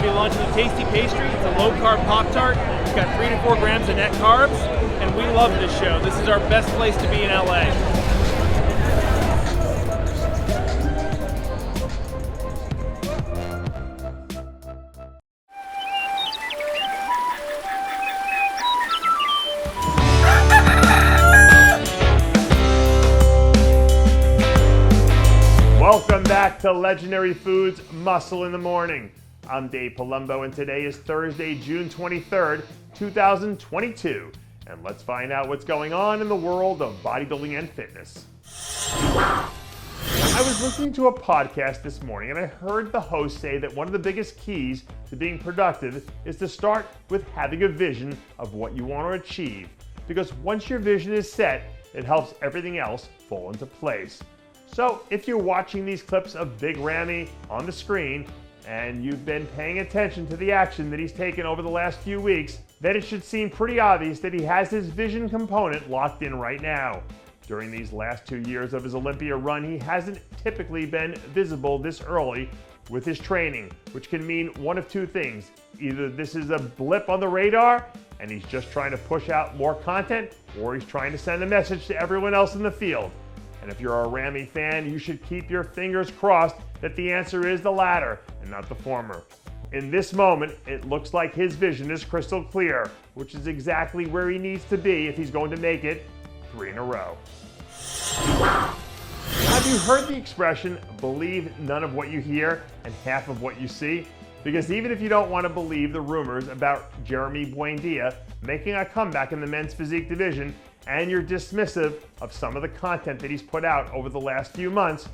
going to be launching a tasty pastry. It's a low-carb Pop-Tart. It's got 3 to 4 grams of net carbs, and we love this show. This is our best place to be in LA. Welcome back to Legendary Foods Muscle in the Morning. I'm Dave Palumbo, and today is Thursday, June 23rd, 2022. And let's find out what's going on in the world of bodybuilding and fitness. I was listening to a podcast this morning, and I heard the host say that one of the biggest keys to being productive is to start with having a vision of what you want to achieve. Because once your vision is set, it helps everything else fall into place. So if you're watching these clips of Big Ramy on the screen and you've been paying attention to the action that he's taken over the last few weeks, then it should seem pretty obvious that he has his vision component locked in right now. During these last 2 years of his Olympia run, he hasn't typically been visible this early with his training, which can mean one of two things. Either this is a blip on the radar and he's just trying to push out more content, or he's trying to send a message to everyone else in the field. And if you're a Ramy fan, you should keep your fingers crossed that the answer is the latter and not the former. In this moment, it looks like his vision is crystal clear, which is exactly where he needs to be if he's going to make it 3 in a row. Have you heard the expression, believe none of what you hear and half of what you see? Because even if you don't want to believe the rumors about Ramy Buendia making a comeback in the men's physique division, and you're dismissive of some of the content that he's put out over the last few months,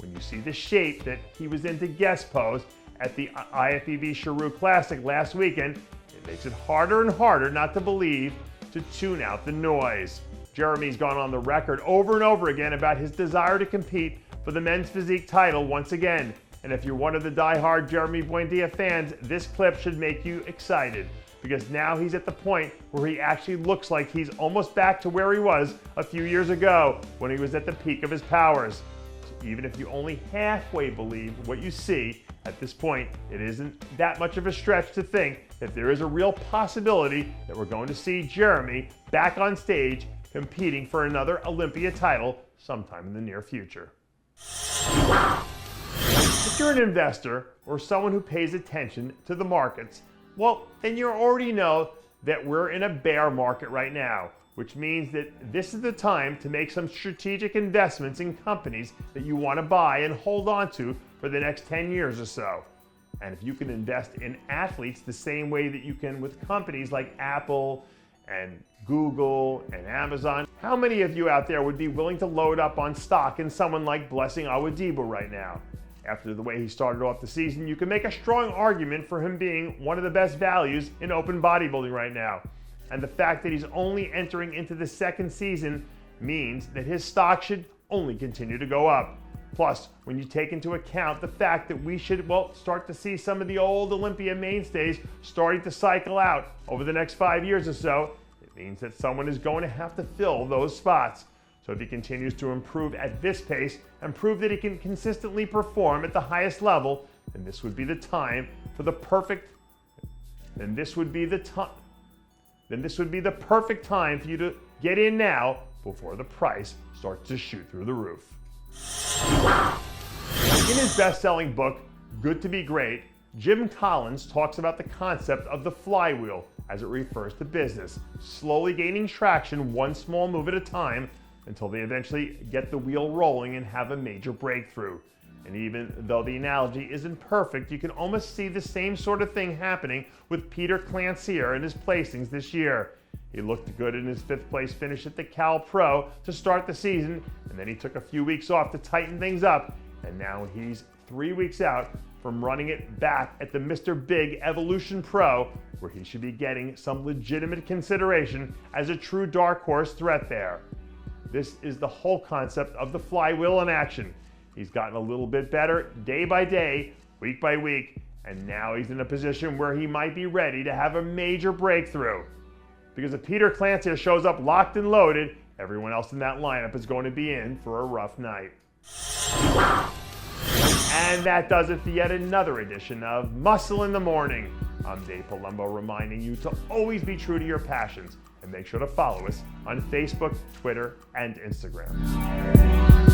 when you see the shape that he was in to guest pose at the IFBB Chiru Classic last weekend, it makes it harder and harder not to believe, to tune out the noise. Jeramy's gone on the record over and over again about his desire to compete for the men's physique title once again. And if you're one of the die-hard Ramy Buendia fans, this clip should make you excited. Because now he's at the point where he actually looks like he's almost back to where he was a few years ago when he was at the peak of his powers. So even if you only halfway believe what you see, at this point, it isn't that much of a stretch to think that there is a real possibility that we're going to see Ramy back on stage competing for another Olympia title sometime in the near future. If you're an investor or someone who pays attention to the markets, well, then you already know that we're in a bear market right now, which means that this is the time to make some strategic investments in companies that you want to buy and hold on to for the next 10 years or so. And if you can invest in athletes the same way that you can with companies like Apple and Google and Amazon, how many of you out there would be willing to load up on stock in someone like Blessing Awodibu right now? After the way he started off the season, you can make a strong argument for him being one of the best values in open bodybuilding right now. And the fact that he's only entering into the second season means that his stock should only continue to go up. Plus, when you take into account the fact that we should, start to see some of the old Olympia mainstays starting to cycle out over the next 5 years or so, it means that someone is going to have to fill those spots. So if he continues to improve at this pace and prove that he can consistently perform at the highest level, then this would be the perfect time for you to get in now before the price starts to shoot through the roof. In his best-selling book, Good to Be Great, Jim Collins talks about the concept of the flywheel as it refers to business, slowly gaining traction one small move at a time until they eventually get the wheel rolling and have a major breakthrough. And even though the analogy isn't perfect, you can almost see the same sort of thing happening with Petar Klancir in his placings this year. He looked good in his 5th place finish at the Cal Pro to start the season, and then he took a few weeks off to tighten things up, and now he's 3 weeks out from running it back at the Mr. Big Evolution Pro, where he should be getting some legitimate consideration as a true dark horse threat there. This is the whole concept of the flywheel in action. He's gotten a little bit better day by day, week by week, and now he's in a position where he might be ready to have a major breakthrough. Because if Petar Klancir shows up locked and loaded, everyone else in that lineup is going to be in for a rough night. And that does it for yet another edition of Muscle in the Morning. I'm Dave Palumbo, reminding you to always be true to your passions and make sure to follow us on Facebook, Twitter, and Instagram.